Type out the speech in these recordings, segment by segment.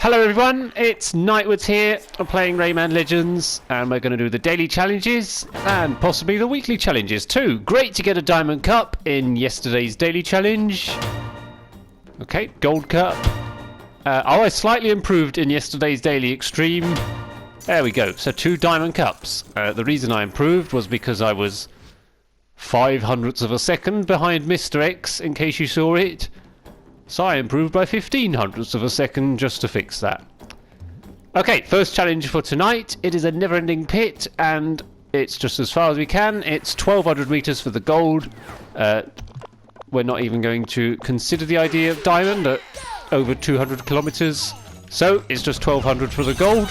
Hello everyone, it's Nightwoods here. I'm playing Rayman Legends and we're going to do the daily challenges and possibly the weekly challenges too. Great to get a Diamond Cup in yesterday's daily challenge. Okay, Gold Cup. I slightly improved in yesterday's daily extreme. There we go, so 2 Diamond Cups. The reason I improved was because I was 5/100ths of a second behind Mr. X, in case you saw it. So I improved by 15/100ths of a second just to fix that. Okay, first challenge for tonight. It is a never-ending pit, and it's just as far as we can. It's 1200 meters for the gold. We're not even going to consider the idea of diamond at over 200 kilometers. So it's just 1200 for the gold.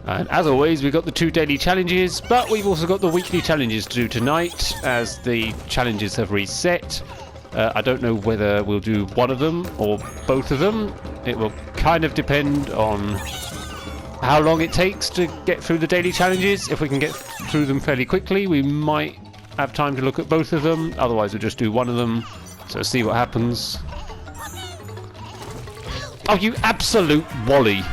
And as always, we've got the 2 daily challenges, but we've also got the weekly challenges to do tonight, as the challenges have reset. I don't know whether we'll do one of them or both of them. It will kind of depend on how long it takes to get through the daily challenges. If we can get through them fairly quickly, we might have time to look at both of them. Otherwise, we'll just do one of them. So see what happens. Oh, you absolute wally.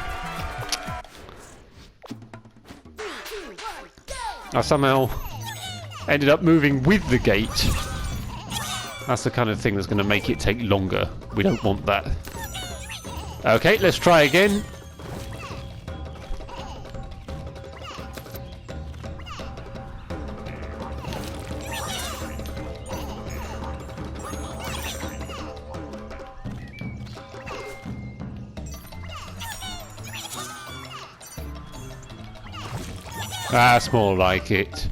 I somehow ended up moving with the gate. That's the kind of thing that's going to make it take longer. We don't want that. Okay, let's try again. That's more like it.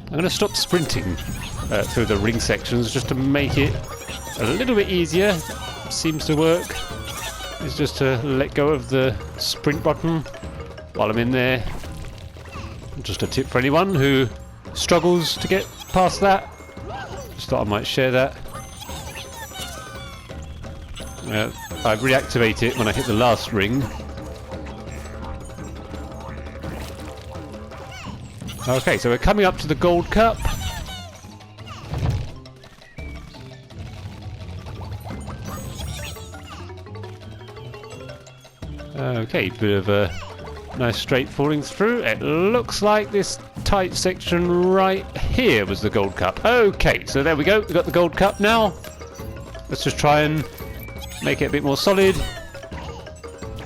I'm going to stop sprinting through the ring sections just to make it a little bit easier. Seems to work. It's just to let go of the sprint button while I'm in there. Just a tip for anyone who struggles to get past that. Just thought I might share that. I reactivate it when I hit the last ring. Okay, so we're coming up to the Gold Cup. Okay, bit of a nice straight falling through. It looks like this tight section right here was the Gold Cup. Okay, so there we go. We've got the Gold Cup now. Let's just try and make it a bit more solid.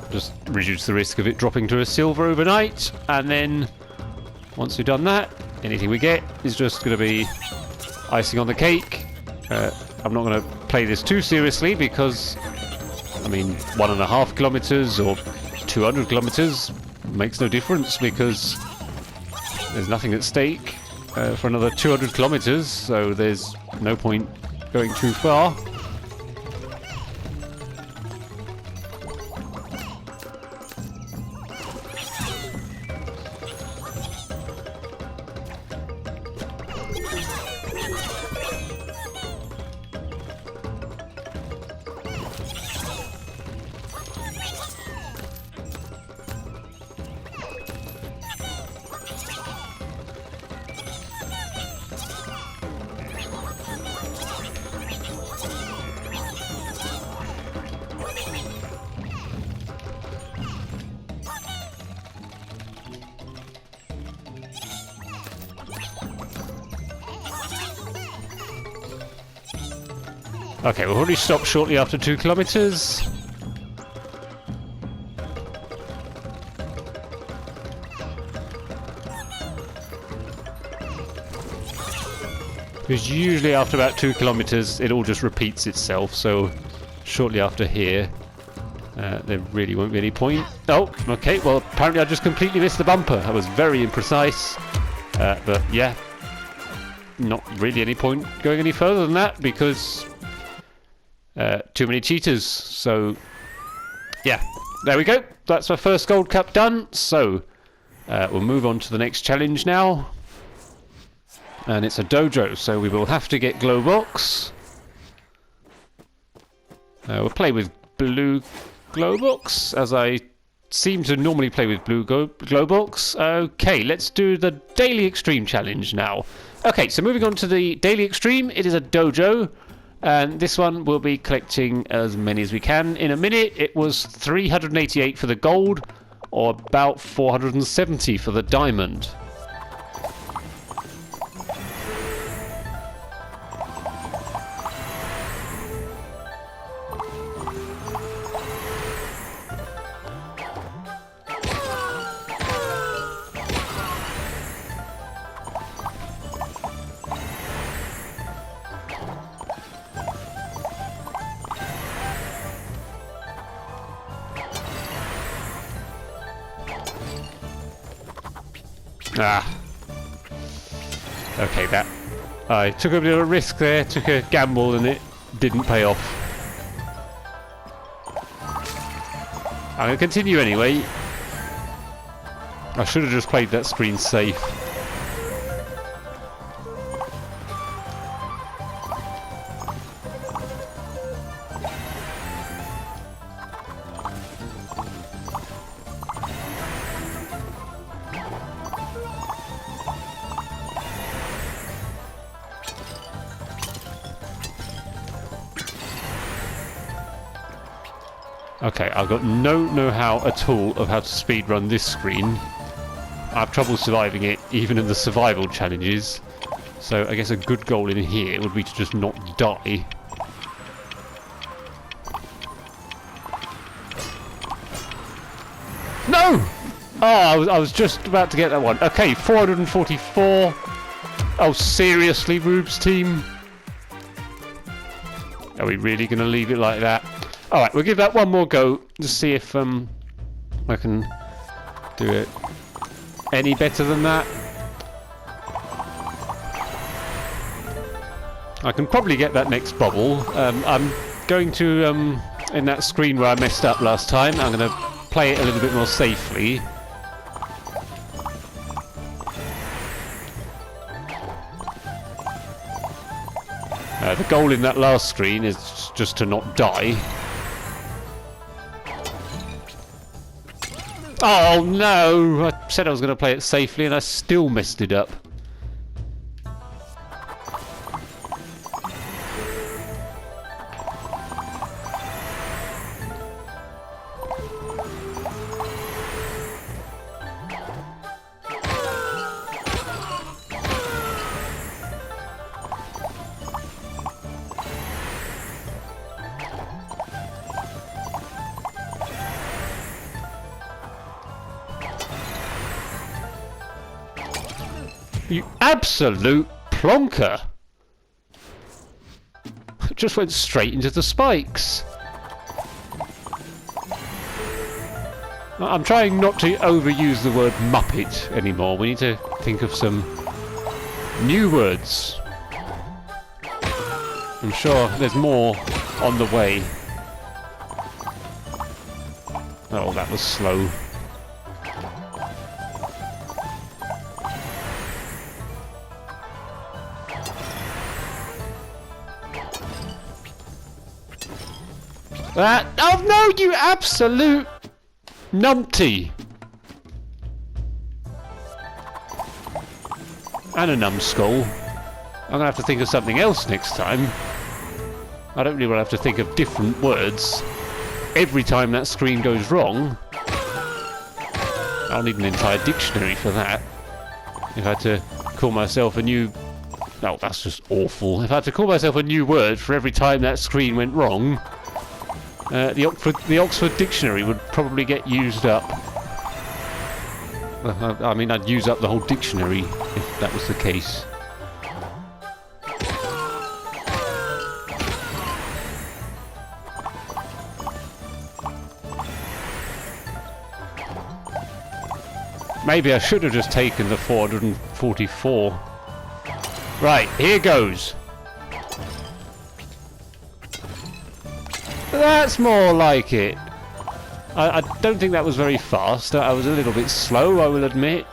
Just reduce the risk of it dropping to a silver overnight, and then once we've done that, anything we get is just going to be icing on the cake. I'm not going to play this too seriously because, I mean, 1.5 kilometers or 200 kilometers makes no difference because there's nothing at stake for another 200 kilometers, so there's no point going too far. Okay, we'll already stop shortly after 2 kilometers. Because usually after about 2 kilometers, it all just repeats itself. So shortly after here, there really won't be any point. Oh, okay. Well, apparently I just completely missed the bumper. I was very imprecise. But yeah, not really any point going any further than that because too many cheaters. So yeah, there we go. That's my first Gold Cup done. So we'll move on to the next challenge now. And it's a dojo, so we will have to get glow box. We'll play with blue glow box, as I seem to normally play with blue glow box. Okay, let's do the daily extreme challenge now. Okay, so moving on to the daily extreme, it is a dojo. And this one we'll be collecting as many as we can. In a minute, it was 388 for the gold, or about 470 for the diamond. Okay, that I took a bit of a risk there, took a gamble and it didn't pay off. I'm going to continue anyway. I should have just played that screen safe. Okay, I've got no know-how at all of how to speedrun this screen. I have trouble surviving it, even in the survival challenges. So I guess a good goal in here would be to just not die. No! Oh, I was just about to get that one. Okay, 444. Oh, seriously, Rube's team? Are we really going to leave it like that? Alright, we'll give that one more go to see if I can do it any better than that. I can probably get that next bubble. I'm going to, in that screen where I messed up last time, I'm going to play it a little bit more safely. The goal in that last screen is just to not die. Oh no! I said I was going to play it safely and I still messed it up. You absolute plonker! Just went straight into the spikes. I'm trying not to overuse the word Muppet anymore. We need to think of some new words. I'm sure there's more on the way. Oh, that was slow. Oh no, you absolute numpty! And a numbskull. I'm gonna have to think of something else next time. I don't really want to have to think of different words every time that screen goes wrong. I'll need an entire dictionary for that. If I had to call myself a new... Oh, that's just awful. If I had to call myself a new word for every time that screen went wrong, the Oxford Dictionary would probably get used up. I mean, I'd use up the whole dictionary if that was the case. Maybe I should have just taken the 444. Right, here goes. That's more like it. I don't think that was very fast. I was a little bit slow, I will admit.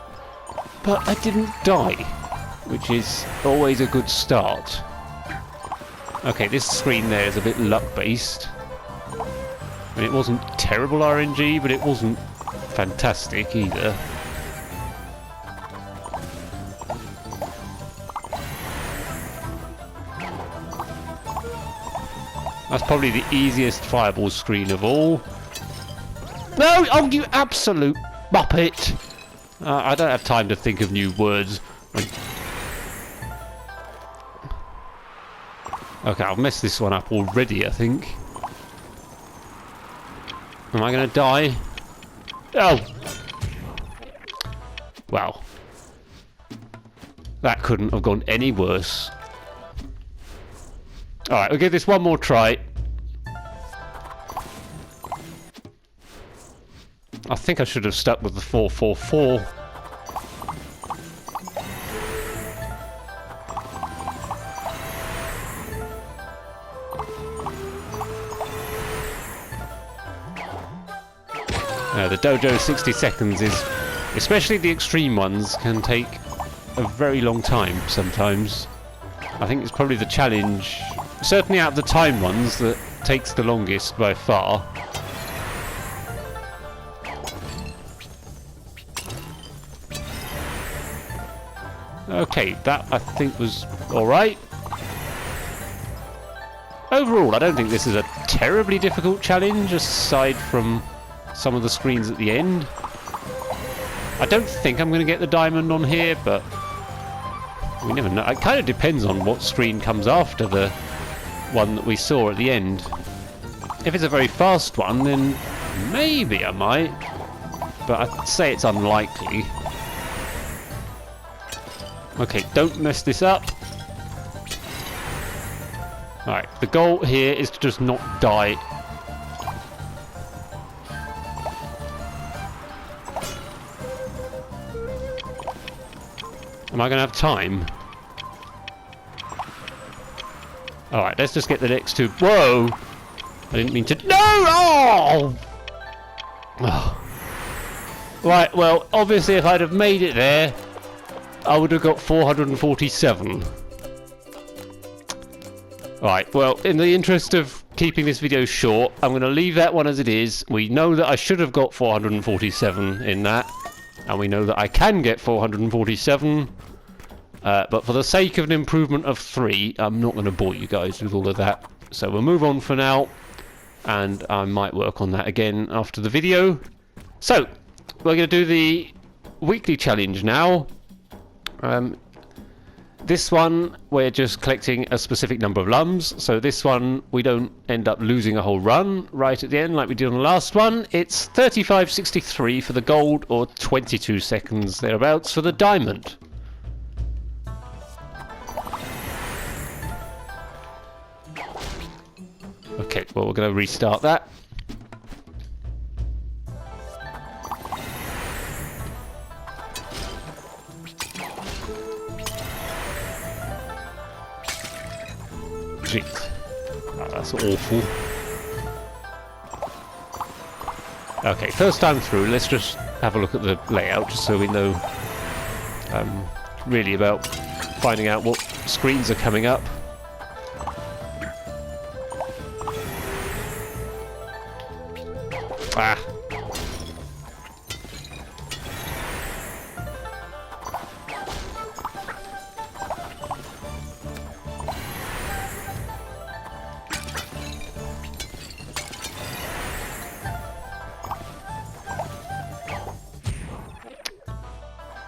But I didn't die, which is always a good start. Okay, this screen there is a bit luck-based. I mean, it wasn't terrible RNG, but it wasn't fantastic either. That's probably the easiest fireball screen of all. No! Oh, you absolute muppet! I don't have time to think of new words. Okay, I've messed this one up already, I think. Am I going to die? Oh! Wow. That couldn't have gone any worse. Alright, we'll give this one more try. I think I should have stuck with the 444. The dojo 60 seconds is, especially the extreme ones, can take a very long time sometimes. I think it's probably the challenge, certainly out of the time ones, that takes the longest by far. Okay, that I think was alright. Overall, I don't think this is a terribly difficult challenge, aside from some of the screens at the end. I don't think I'm going to get the diamond on here, but we never know. It kind of depends on what screen comes after the one that we saw at the end. If it's a very fast one, then maybe I might, but I'd say it's unlikely. Okay, don't mess this up. Alright, the goal here is to just not die. Am I going to have time? Alright, let's just get the next two. Whoa! I didn't mean to. No! Oh! Oh. Right, well, obviously if I'd have made it there, I would have got 447. Right, well, in the interest of keeping this video short, I'm going to leave that one as it is. We know that I should have got 447 in that, and we know that I can get 447. But for the sake of an improvement of 3, I'm not going to bore you guys with all of that. So we'll move on for now, and I might work on that again after the video. So, we're going to do the weekly challenge now. This one, we're just collecting a specific number of lums. So this one, we don't end up losing a whole run right at the end like we did on the last one. It's 35.63 for the gold, or 22 seconds thereabouts for the diamond. Okay, well, we're going to restart that. Jeez. Oh, that's awful. Okay, first time through, let's just have a look at the layout just so we know really about finding out what screens are coming up. Ah.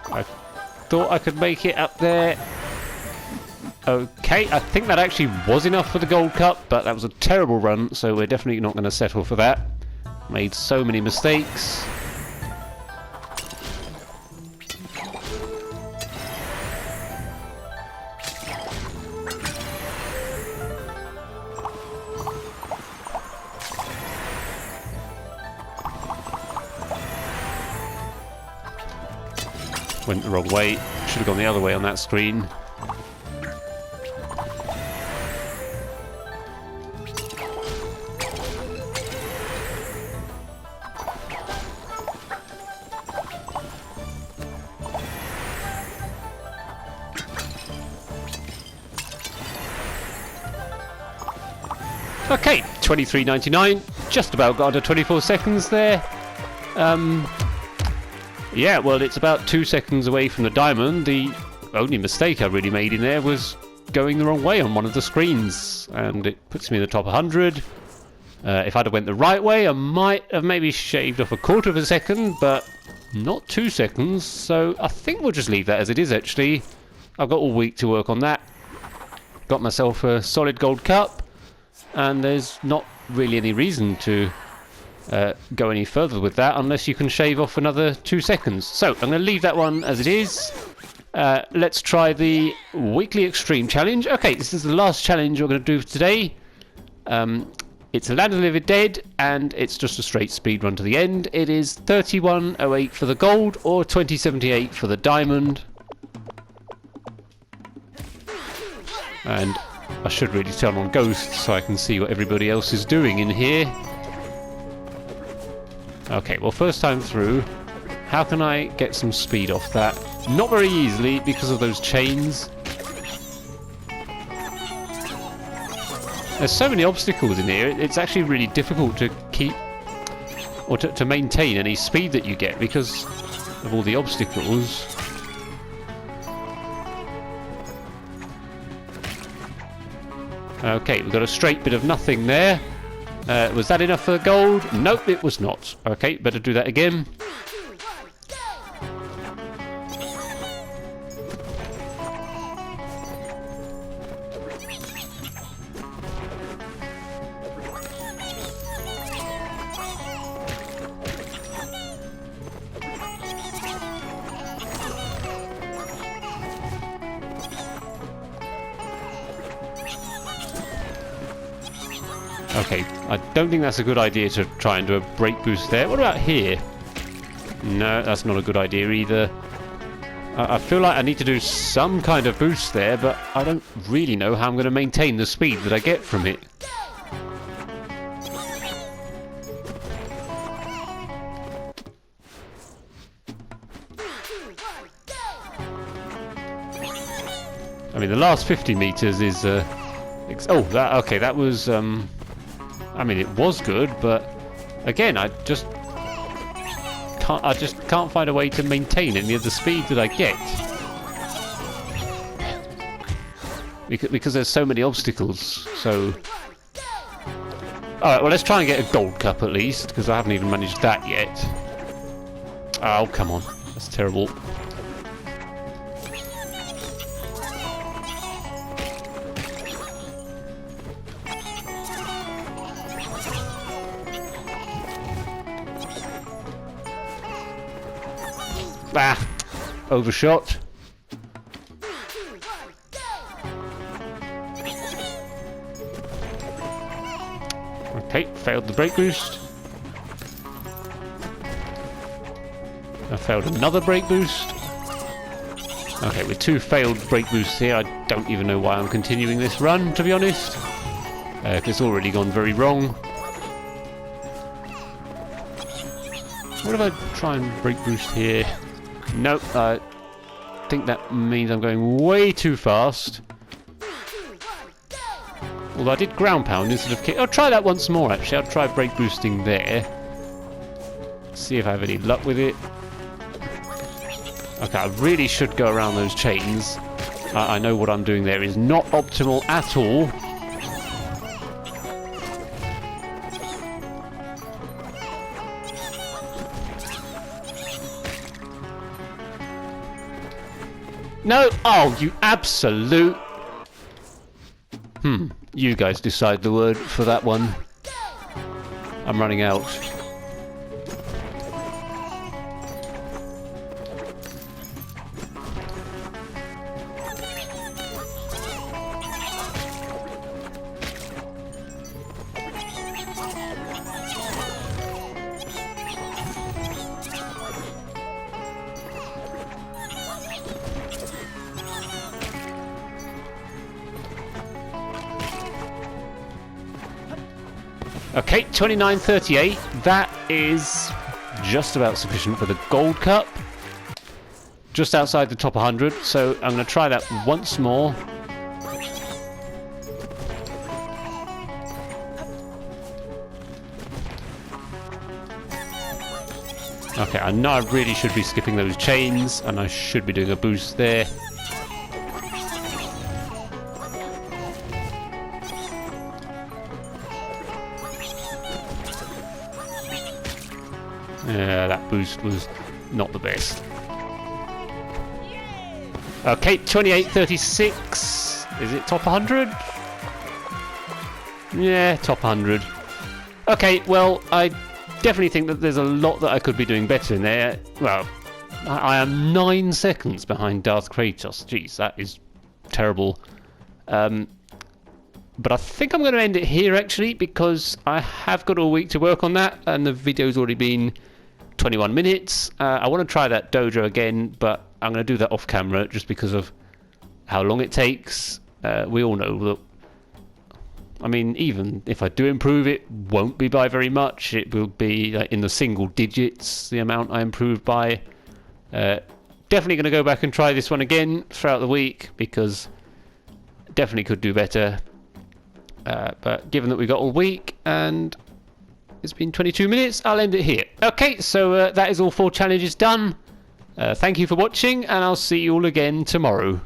I thought I could make it up there. Okay, I think that actually was enough for the gold cup, but that was a terrible run, so we're definitely not going to settle for that. Made so many mistakes. Went the wrong way. Should have gone the other way on that screen. Okay, 23.99. Just about got under 24 seconds there. Yeah, well, it's about 2 seconds away from the diamond. The only mistake I really made in there was going the wrong way on one of the screens, and it puts me in the top 100. If I'd have went the right way, I might have maybe shaved off a quarter of a second, but not 2 seconds, so I think we'll just leave that as it is, actually. I've got all week to work on that. Got myself a solid gold cup, and there's not really any reason to go any further with that unless you can shave off another 2 seconds. So I'm going to leave that one as it is. Let's try the weekly extreme challenge. Okay, this is the last challenge we're going to do for today. It's Land of the Living Dead, and it's just a straight speed run to the end. It is 31.08 for the gold or 20.78 for the diamond. And I should really turn on ghosts so I can see what everybody else is doing in here. Okay, well, first time through, how can I get some speed off that? Not very easily because of those chains. There's so many obstacles in here, it's actually really difficult to keep or to maintain any speed that you get because of all the obstacles. Okay, we've got a straight bit of nothing there. Was that enough for the gold? Nope, it was not. Okay, better do that again. Okay, I don't think that's a good idea to try and do a brake boost there. What about here? No, that's not a good idea either. I feel like I need to do some kind of boost there, but I don't really know how I'm going to maintain the speed that I get from it. I mean, the last 50 meters is... okay, that was... I mean, it was good, but again, I just can't find a way to maintain any of the speed that I get because there's so many obstacles. So, all right, well, let's try and get a gold cup at least because I haven't even managed that yet. Oh, come on, that's terrible. Ah, overshot. Okay, failed the brake boost. I failed another brake boost. Okay, with 2 failed brake boosts here, I don't even know why I'm continuing this run, to be honest. It's already gone very wrong. What if I try and brake boost here? Nope, I think that means I'm going way too fast. Although I did ground pound instead of kick. I'll try that once more, actually. I'll try brake boosting there. See if I have any luck with it. Okay, I really should go around those chains. I know what I'm doing there is not optimal at all. No! Oh, you absolute... You guys decide the word for that one. I'm running out. Okay, 29.38. That is just about sufficient for the gold cup. Just outside the top 100. So I'm going to try that once more. Okay, I know I really should be skipping those chains, and I should be doing a boost there. Yeah, that boost was not the best. Okay, 28.36. Is it top 100? Yeah, top 100. Okay, well, I definitely think that there's a lot that I could be doing better in there. Well, I am 9 seconds behind Darth Kratos. Jeez, that is terrible. But I think I'm going to end it here, actually, because I have got all week to work on that, and the video's already been 21 minutes. I want to try that dojo again, but I'm going to do that off camera just because of how long it takes. We all know that, I mean, even if I do improve, it won't be by very much. It will be like in the single digits, the amount I improved by. Definitely going to go back and try this one again throughout the week, because definitely could do better. But given that we got all week and it's been 22 minutes, I'll end it here. Okay, so that is all 4 challenges done. Thank you for watching, and I'll see you all again tomorrow.